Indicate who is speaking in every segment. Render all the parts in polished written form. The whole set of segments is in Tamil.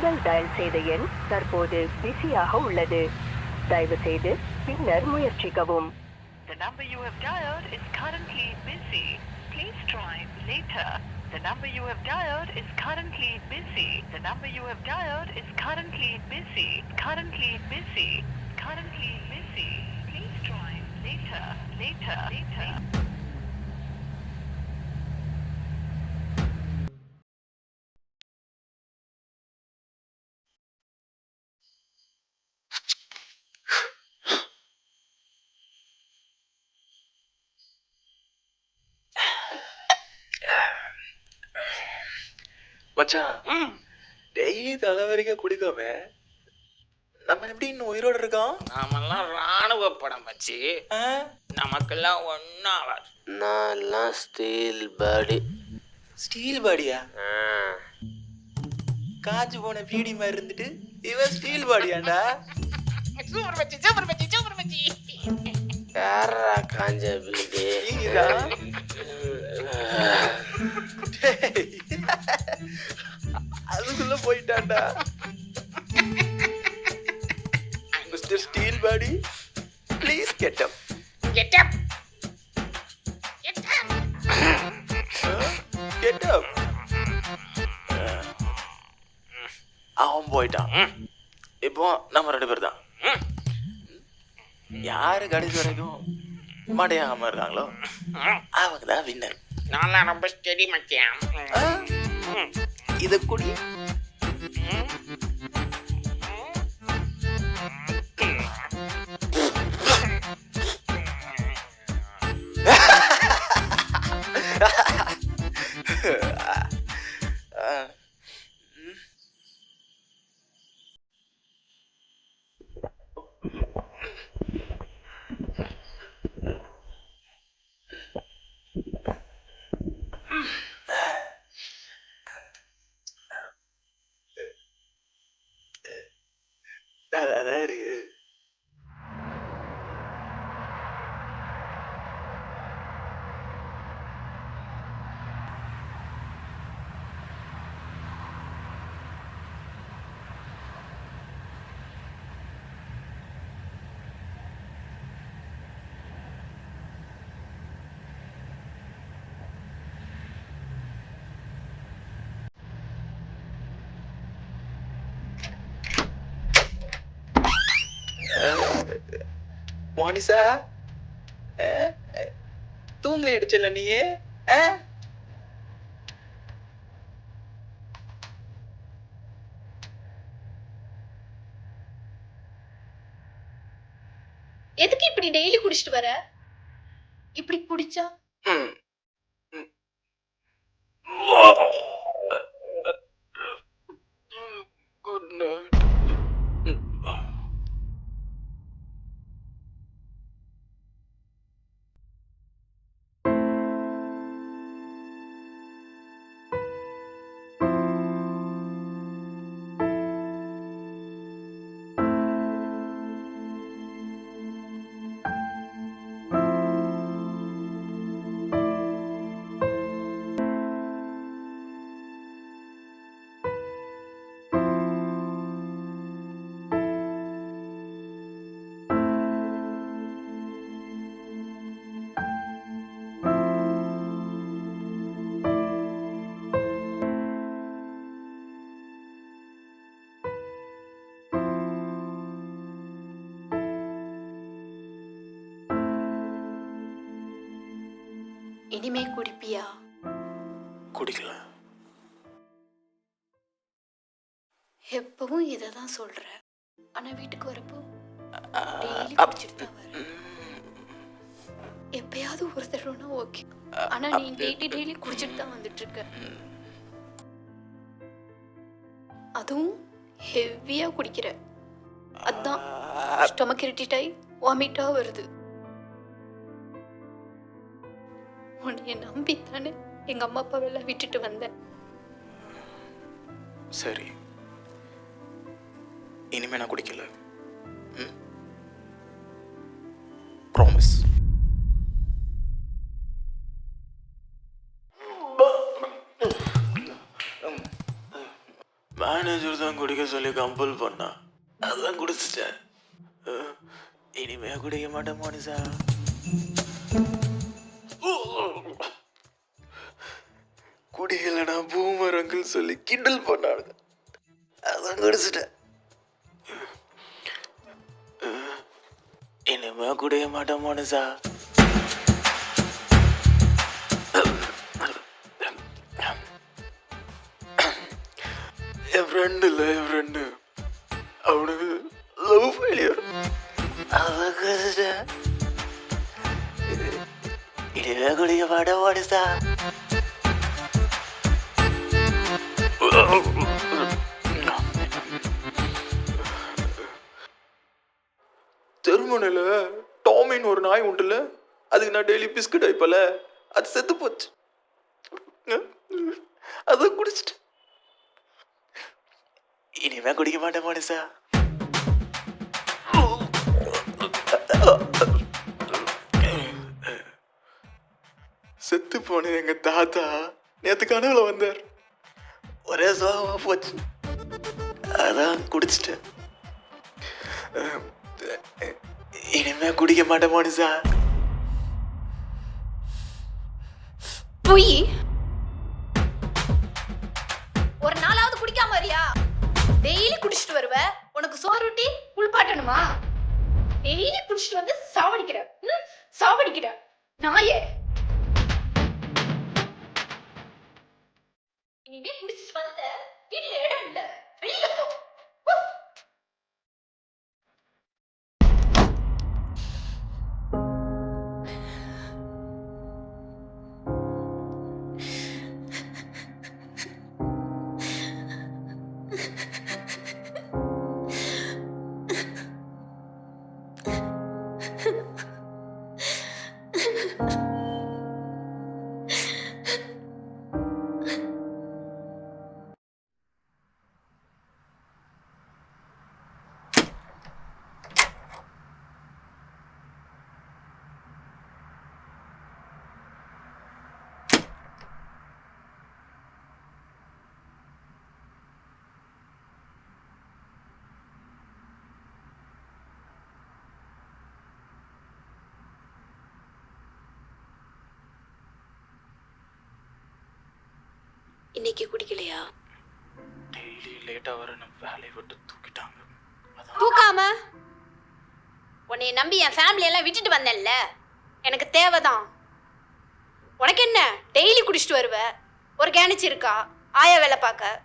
Speaker 1: நீங்கள் டயல் செய்த எண் தற்போது பிஸியாக உள்ளது. தயவு செய்து பின்னர் முயற்சிக்கவும். The number you have dialed is currently busy. Please try later. The number you have dialed is currently busy. The number you have dialed is currently busy. Currently busy. Currently busy. Please try later. Later. Later.
Speaker 2: மச்சான் டெய்லி தலைவரிக்க குடிக்காம நம்ம எப்படி இன்னும் உயிரோடு இருக்கோம்?
Speaker 3: நாமெல்லாம் ராணுவ படம் வச்சு நமக்கெல்லாம் ஒன்றும் ஆகாது.
Speaker 4: நான் ஸ்டீல் பாடி.
Speaker 2: ஸ்டீல் பாடியா? காஞ்சு போன பீடி மாதிரி இருந்துட்டு இவன் ஸ்டீல் பாடியாண்டா?
Speaker 3: சூப்பர் மச்சி, சூப்பர் மச்சி, சூப்பர் மச்சி.
Speaker 4: யாரா காஞ்ச பீடி?
Speaker 2: அதுக்குள்ள போயிட்டான்டா. Mister steel body, please get up.
Speaker 3: Get up. Get up.
Speaker 2: Get up. அவன் போயிட்டான். இப்போ நம்ம 2 பேர் தான். யாரு கடைசி வரைக்கும் மடையாகாம இருக்காங்களோ அவங்க தான் வின்னர்.
Speaker 3: நான் ரொம்ப ஸ்டெடி மச்சான்.
Speaker 2: இத குடி. அதான் இருக்கு. மோனிசா, தூங்க அடிச்சல நீ?
Speaker 5: எதுக்கு இப்படி டெய்லி குடிச்சிட்டு வர? இப்படி குடிச்சா
Speaker 2: குட் நைட்.
Speaker 5: இனிமே குடிப்பியா?
Speaker 2: குடிக்கல.
Speaker 5: எப்பவும் இதை தான் சொல்ற. ஆனா வீட்டுக்கு வரப்போ டெய்லி குடிச்சிட்டு தான் வர. எப்பயாவது ஒரு தடவைனா ஓகே. ஆனா நீ டெய்லி குடிச்சிட்டு தான் வந்துட்டு இருக்க. அதுவும் ஹெவியா குடிக்கிற. அதான் ஸ்டொமக் இரிட்டேட் ஆகி வாமிட்டா வருது. உன்னைய நம்பித்தானே எங்க அம்மா அப்பாவெல்லாம் விட்டுட்டு வந்தேன்.
Speaker 2: சரி, இனிமே நான் குடிக்கல. ப்ராமிஸ். வேணாம் மேனேஜர் தான் குடிக்க சொல்லி கம்பல் பண்ணா, அதான் குடிச்சிட்டேன். இனிமே குடிக்க மாட்டேன் மோனிசா. குடிக்கலனா பூமர் அங்கிள் சொல்லி கிண்டல் பண்ணாடுங்க, அதான் குடிச்சிட்டேன். இனிமே குடிக்க மாட்டேன் மோனிசா. என் ஃப்ரெண்டு அவனுக்கு லவ் ஃபெயிலியர், அதான் குடிச்சிட்டேன். இனிமே குடிக்க மாட்டேன் மோனிசா. ஜெர்மனில டாமின்னு ஒரு நாய் உண்டுல, அதுக்கு நான் டெய்லி பிஸ்கட் வைப்பல, அது செத்து போச்சு. அதை குடிச்சிட்டு இனிமே குடிக்க மாட்டேன் மனுஷா. செத்து போன எங்க தாத்தா நேத்து கனவுல வந்தார், ஒரே சோகமா போச்சு, அதான் குடிச்சிட்டேன். இனிமே குடிக்க மாட்டேன் மனுஷா.
Speaker 5: போய் ஒரு நாளாவது குடிக்காம வரியா? டெய்லி குடிச்சிட்டு வருவ, உனக்கு சோறுட்டி குளிப்பாட்டணுமா? டெய்லி குடிச்சிட்டு வந்து சாவடிக்கிற நாயே. இனிமே குடிச்சிட்டு வந்த வீட்டுல இடம் இல்ல, வெளியில போ. இன்னைக்கு குடிக்கலையா?
Speaker 2: டெய்லி லேட்டா வர நம்ம வேலையை விட்டு தூக்கிட்டாங்க.
Speaker 5: தூக்காம உன்னை நம்பி என் ஃபேமிலி எல்லாம் விட்டுட்டு வந்தேன்ல, எனக்கு தேவைதான். உனக்கு என்ன, டெய்லி குடிச்சிட்டு வருவ, ஒரு கேனிச்சு இருக்கா ஆயா வேலை பார்க்க?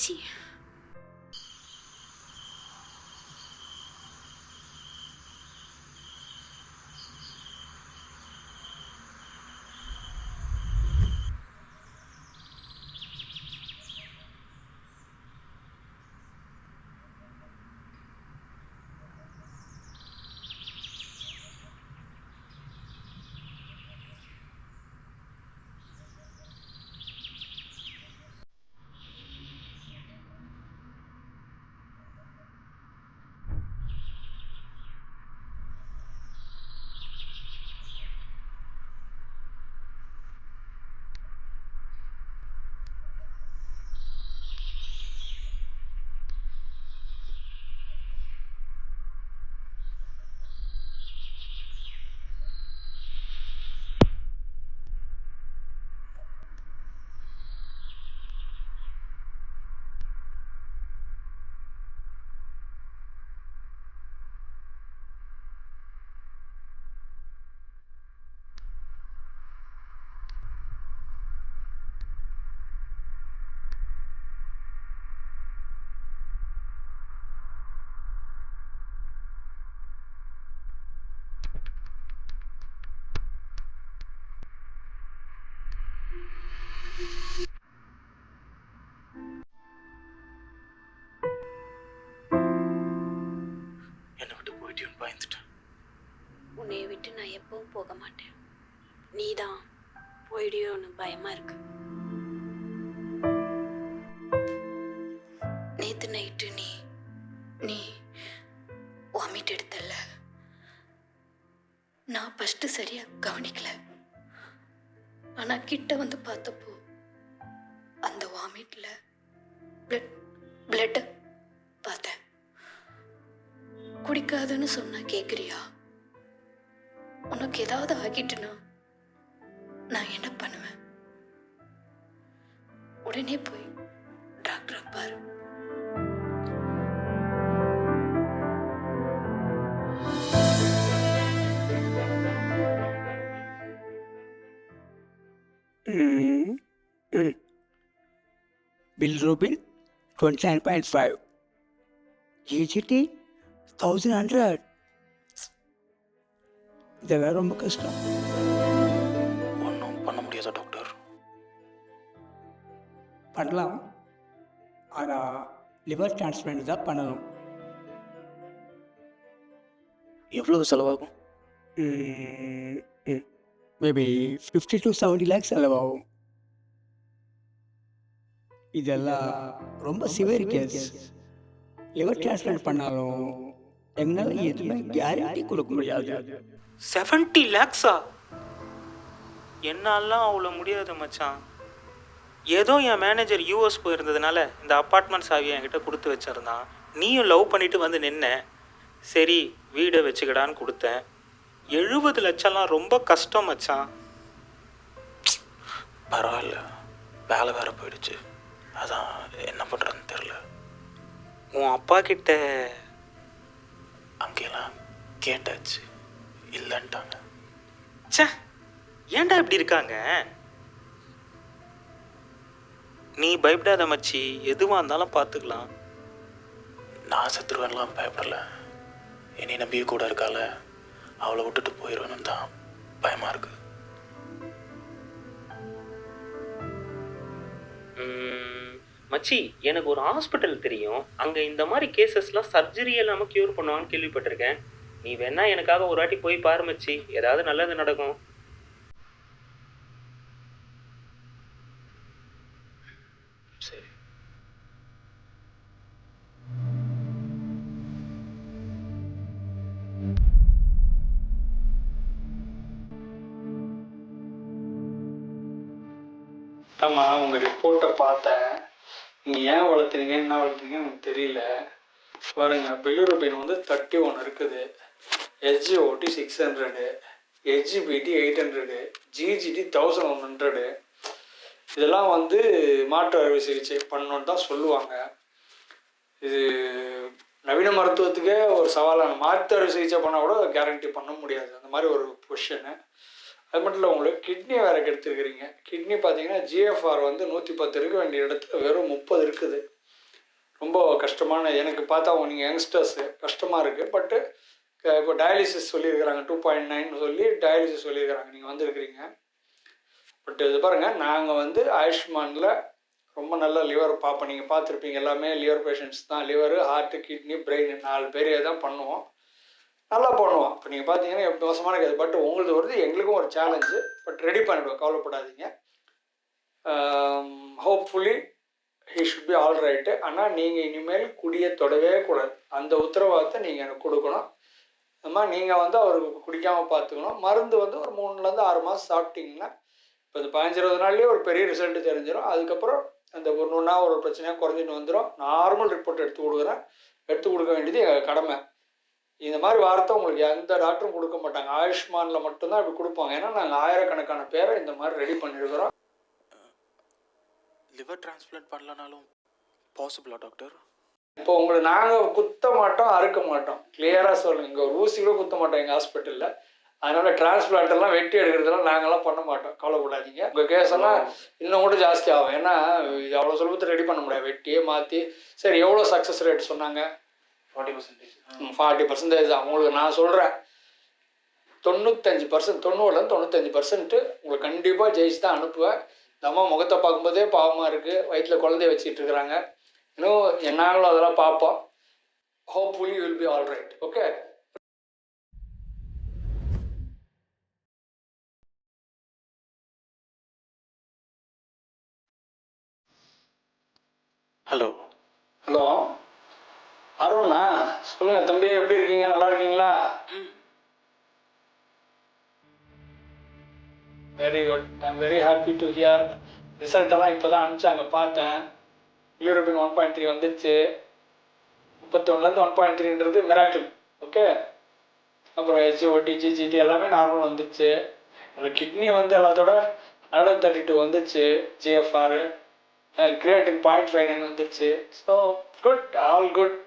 Speaker 5: சீ. உன்னை விட்டு நான் எப்பவும் போக மாட்டேன். நீதான் போயிடுயோன்னு பயமா இருக்கு. நேத்து நைட்டு நீ வாமிட் எடுத்தல்ல, நான் ஃபர்ஸ்ட் சரியா கவனிக்கல. ஆனால் கிட்ட வந்து பார்த்தப்போ அந்த வாமிட்டில் பிளட்டை பார்த்தேன். குடிக்காதுன்னு சொன்னா கேட்குறியா? உனக்கு ஏதாவது ஆகிட்டுனா நான் என்ன பண்ணுவேன்? உடனே போய் டாக்டரை பாரு.
Speaker 6: Bilirubin 29.5. GGT 1100. இதெல்லாம் ரொம்ப கஷ்டம்.
Speaker 2: ஒன்றும் பண்ண முடியாதா டாக்டர்?
Speaker 6: பண்ணலாம், ஆனால் லிவர் டிரான்ஸ்பிளான்ட் தான் பண்ணணும்.
Speaker 2: எவ்வளோ செலவாகும்?
Speaker 6: மேபி 50 to 70 lakhs செலவாகும். இதெல்லாம் ரொம்ப சிவியர் கேஸ். லிவர் டிரான்ஸ்பிளான்ட் பண்ணாலும் எங்களால் எதுவுமே கேரண்டி கொடுக்க முடியாது.
Speaker 3: 70 lakhs-ஆ? என்னாலாம் அவ்வளோ முடியாது மச்சான். ஏதோ என் மேனேஜர் யூஎஸ் போயிருந்ததுனால இந்த அப்பார்ட்மெண்ட் சாவியை என்கிட்ட கொடுத்து வச்சிருந்தான். நீயும் லவ் பண்ணிட்டு வந்து நின்ன. சரி வீடை வச்சுக்கடான்னு கொடுத்தேன். 70 லட்சம்லாம் ரொம்ப கஷ்டம் மச்சான்.
Speaker 2: பரவாயில்ல, வேலை வேற போயிடுச்சு. அதான் என்ன பண்ணுறதுன்னு தெரில.
Speaker 3: உன் அப்பா கிட்ட
Speaker 2: அங்கெல்லாம் கேட்டாச்சு, இல்லைன்ட்டாங்க.
Speaker 3: ச்சே, ஏன்டா இப்படி இருக்காங்க? நீ பயப்படாத மச்சி, எதுவாக இருந்தாலும் பார்த்துக்கலாம்.
Speaker 2: நான் செத்துருவேன்லாம் பயப்படல. என்னை நம்பி கூட இருக்கால, அவளை விட்டுட்டு போயிடுவேன்னு தான் பயமாக இருக்கு.
Speaker 3: மச்சி, எனக்கு ஒரு ஹாஸ்பிட்டல் தெரியும். அங்கே இந்த மாதிரி கேசஸ்லாம் சர்ஜரி இல்லாமல் க்யூர் பண்ணுவான்னு கேள்விப்பட்டிருக்கேன். நீ வேணா எனக்காக ஒரு வாட்டி போய் பாரு மச்சி, ஏதாவது நல்லது நடக்கும்.
Speaker 2: சரி.
Speaker 7: ஆமா, உங்கள் ரிப்போர்ட்டை பார்த்தேன். நீங்கள் ஏன் வளர்த்துறீங்க, என்ன வளர்த்துறீங்கன்னு எனக்கு தெரியல. பாருங்க, பிலிரூபின் வந்து 31 இருக்குது, SGOT 600, SGPT 800, GGT 1100. இதெல்லாம் வந்து மாற்று அறுவை சிகிச்சை பண்ணணுன்னு தான் சொல்லுவாங்க. இது நவீன மருத்துவத்துக்கே ஒரு சவாலான. மாற்று அறுவை சிகிச்சை பண்ணால் கூட கேரண்டி பண்ண முடியாது, அந்த மாதிரி ஒரு பொசிஷனு. அது மட்டும் இல்லை, உங்களுக்கு கிட்னி வேறு கெடுத்துருக்கிறீங்க. கிட்னி பார்த்தீங்கன்னா GFR வந்து 110 இருக்க வேண்டிய இடத்துல வெறும் 30 இருக்குது. ரொம்ப கஷ்டமான, எனக்கு பார்த்தா நீங்கள் யங்ஸ்டர்ஸு கஷ்டமாக இருக்குது. பட்டு இப்போ டயாலிசிஸ் சொல்லியிருக்கிறாங்க, 2.9 சொல்லி டயாலிசிஸ் சொல்லியிருக்கிறாங்க. நீங்கள் வந்திருக்கிறீங்க. பட் இது பாருங்கள், நாங்கள் வந்து ஆயுஷ்மானில் ரொம்ப நல்ல லிவர் பார்ப்போம். நீங்கள் பார்த்துருப்பீங்க, எல்லாமே லிவர் பேஷண்ட்ஸ் தான். லிவரு, ஹார்ட்டு, கிட்னி, பிரெயின் 4 பேரே தான் பண்ணுவோம். நல்லா பண்ணுவோம். இப்போ நீங்கள் பார்த்தீங்கன்னா எப்படி மோசமான கேது. பட் உங்களுக்கு வருது, எங்களுக்கும் ஒரு சேலஞ்சு. பட் ரெடி பண்ணிவிடுவோம், கவலைப்படாதீங்க. Hopefully he should be all right. ஆனால் நீங்கள் இனிமேல் குடியை தொடவே கூடாது. அந்த உத்தரவாதத்தை நீங்கள் எனக்கு கொடுக்கணும். அம்மா, நீங்கள் வந்து அவருக்கு குடிக்காமல் பார்த்துக்கணும். மருந்து வந்து ஒரு 3 to 6 மாதம் சாப்பிட்டீங்கன்னா, இப்போ இந்த 15-20 நாள்லேயே ஒரு பெரிய ரிசல்ட்டு தெரிஞ்சிடும். அதுக்கப்புறம் அந்த ஒன்றுனா ஒரு பிரச்சனையாக குறைஞ்சிட்டு வந்துடும். நார்மல் ரிப்போர்ட் எடுத்து கொடுக்குறேன். எடுத்து கொடுக்க வேண்டியது எங்கள் கடமை. இந்த மாதிரி வார்த்தை உங்களுக்கு எந்த டாக்டரும் கொடுக்க மாட்டாங்க. ஆயுஷ்மானில் மட்டும்தான் இப்படி கொடுப்பாங்க. ஏன்னா நாங்கள் ஆயிரக்கணக்கான பேரை இந்த மாதிரி ரெடி பண்ணியிருக்கிறோம்.
Speaker 2: லிவர் டிரான்ஸ்பிளான்ட் பண்ணலனாலும் பாசிபிளா டாக்டர்?
Speaker 7: இப்போ உங்களை நாங்கள் குத்த மாட்டோம், அறுக்க மாட்டோம். கிளியராக சொல்லுங்கள். இங்கே ஒரு ஊசி கூட குத்த மாட்டோம் எங்கள் ஹாஸ்பிட்டலில். அதனால் டிரான்ஸ்பிளான்ட்டெல்லாம் வெட்டி எடுக்கிறதெல்லாம் நாங்கள்லாம் பண்ண மாட்டோம், கவலைப்படாதீங்க. உங்கள் கேஸெல்லாம் இன்னும் கூட ஜாஸ்தி ஆகும். ஏன்னா இது அவ்வளோ சுலபத்தில் ரெடி பண்ண முடியாது, வெட்டியே மாற்றி. சரி, எவ்வளோ சக்ஸஸ் ரேட் சொன்னாங்க? 40% தான். உங்களுக்கு நான் சொல்கிறேன், 95%, 90-லேருந்து 95% உங்களுக்கு கண்டிப்பாக ஜெயிச்சு தான் அனுப்புவேன். இந்த அம்மா முகத்தை பார்க்கும்போதே பாவமாக இருக்குது, வயிற்றில் குழந்தைய வச்சுட்டு இருக்கிறாங்க. இன்னும் நாங்களும் அதெல்லாம் பார்ப்போம். Hopefully will be all right. Okay.
Speaker 2: Hello.
Speaker 7: Hello Aruna, சொல்லுங்கள் தம்பி, எப்படி இருக்கீங்க? நல்லா இருக்கீங்களா? Very good. I am very happy to hear. ரிசல்ட்டெல்லாம் இப்போ தான் அனுப்பிச்சாங்க, பார்த்தேன். யூரோப்பியன் 1.3 வந்துச்சு. 31லேருந்து 1.3ன்றது மிராக்கிள். ஓகே. அப்புறம் ஹெச்ஓடி ஜிஜிடி எல்லாமே நார்மல் வந்துச்சு. அதில் கிட்னி வந்து எல்லாத்தோட 132 வந்துச்சு. ஜிஎஃப்ஆர் கிரியேட்டின் 0.59 வந்துச்சு. So good, all good.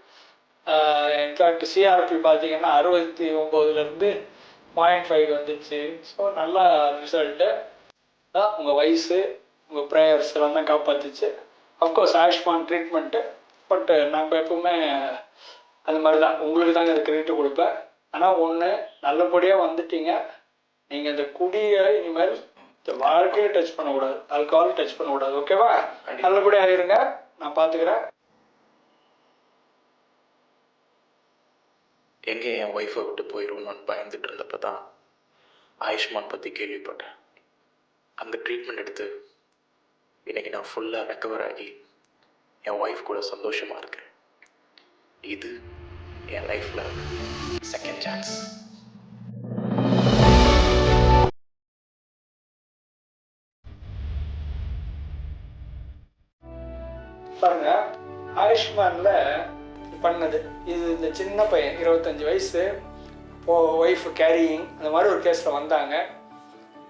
Speaker 7: In fact CRP பார்த்தீங்கன்னா 69லேருந்து 0.5 வந்துச்சு. ஸோ நல்ல ரிசல்ட்டு தான். உங்கள் வயசு, உங்கள் ப்ரேயர்ஸ் எல்லாம் தான் காப்பாற்றுச்சு. அஃப்கோர்ஸ் ஆயுஷ்மான் ட்ரீட்மெண்ட்டு, பட் நாங்கள் எப்பவுமே அது மாதிரி தான் உங்களுக்கு தாங்க இந்த கிரெடிட் கொடுப்பேன். ஆனால் ஒன்று, நல்லபடியாக வந்துட்டீங்க. நீங்கள் இந்த குடியை இனிமேல் இந்த வாழ்க்கையை டச் பண்ணக்கூடாது, ஆல்கஹால் டச் பண்ணக்கூடாது. ஓகேவா? நல்லபடியாக இருங்க, நான் பார்த்துக்கிறேன்.
Speaker 2: எங்கே என் ஒய்ஃபை விட்டு போயிடுவோன்னு பயந்துட்டு இருந்தப்போ தான் ஆயுஷ்மான் பற்றி கேள்விப்பட்டேன். அந்த ட்ரீட்மெண்ட் எடுத்து இன்றைக்கி நான் ஃபுல்லாக ரெக்கவர் ஆகி என் ஒய்ஃப் கூட சந்தோஷமாக இருக்கேன். இது என் லைஃப்பில் செகண்ட் சான்ஸ்.
Speaker 7: பாருங்க, ஆயுஷ்மான்ல பண்ணது இது. இந்த சின்ன பையன் 25 வயசு, ஒய்ஃப் கேரியிங், அந்த மாதிரி ஒரு கேஸில் வந்தாங்க.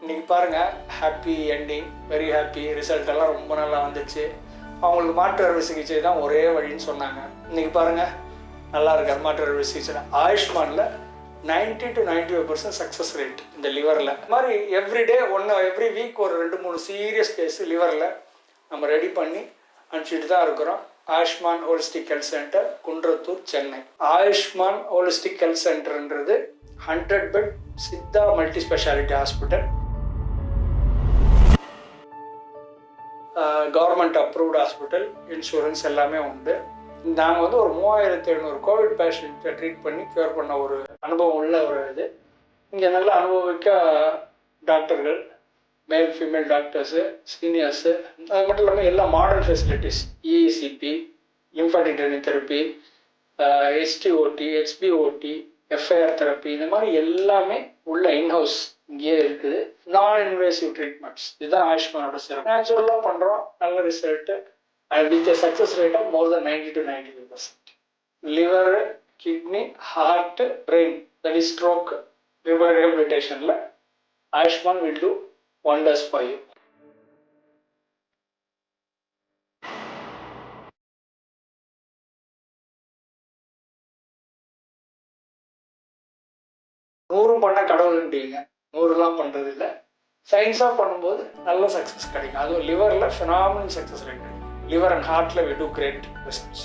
Speaker 7: இன்றைக்கி பாருங்கள், happy ending, very happy. Result எல்லாம் ரொம்ப நல்லா வந்துச்சு. அவங்களுக்கு மாற்று அறுவை சிகிச்சை தான் ஒரே வழின்னு சொன்னாங்க. இன்றைக்கி பாருங்கள், நல்லா இருக்காது மாற்று அறுவை சிகிச்சை. ஆயுஷ்மானில் 90 to 95% சக்ஸஸ் ரேட் இந்த லிவரில். இது மாதிரி எவ்ரிடே எவ்ரி வீக் ஒரு 2-3 சீரியஸ் கேஸ் லிவரில் நம்ம ரெடி பண்ணி அனுப்பிச்சிட்டு தான் இருக்கிறோம். Ayushman holistic health centre, Kundrathur, Chennai. Ayushman holistic health சென்டர்ன்றது 100 bed Siddha multi speciality hospital. Government approved hospital, insurance எல்லாமே உண்டு. நாங்கள் வந்து ஒரு 3700 கோவிட் பேஷண்ட்டை ட்ரீட் பண்ணி க்யூர் பண்ண ஒரு அனுபவம் உள்ள ஒரு இது. இங்கே நல்ல அனுபவிக்க டாக்டர்கள், மேல் ஃபீமேல் டாக்டர்ஸு, சீனியர்ஸு, அது மட்டும் இல்லாமல் எல்லா modern facilities, EECP, lymphatic training therapy, HTOT, HBOT, FIR therapy, இந்த மாதிரி எல்லாமே உள்ள இன்ஹவுஸ் இங்கேயே இருக்குது. நான் இன்வேசிவ் ட்ரீட்மெண்ட்ஸ், இதுதான் ஆயுஷ்மானோட சிறப்பு. நேச்சுரலாக பண்ணுறோம், நல்ல result. and with a success rate of more than 90 to 95%. Liver, kidney, heart, brain, that is stroke, liver rehabilitation, Ayushman will do wonders for you. நூறு பண்ண கடவுள்ன்றீங்க, 100லாம் பண்ணுறது இல்லை. சயின்ஸாக பண்ணும்போது நல்ல சக்ஸஸ் கிடைக்கும். அதுவும் லிவரில் phenomenal success rate. Liver and heart, we do great results.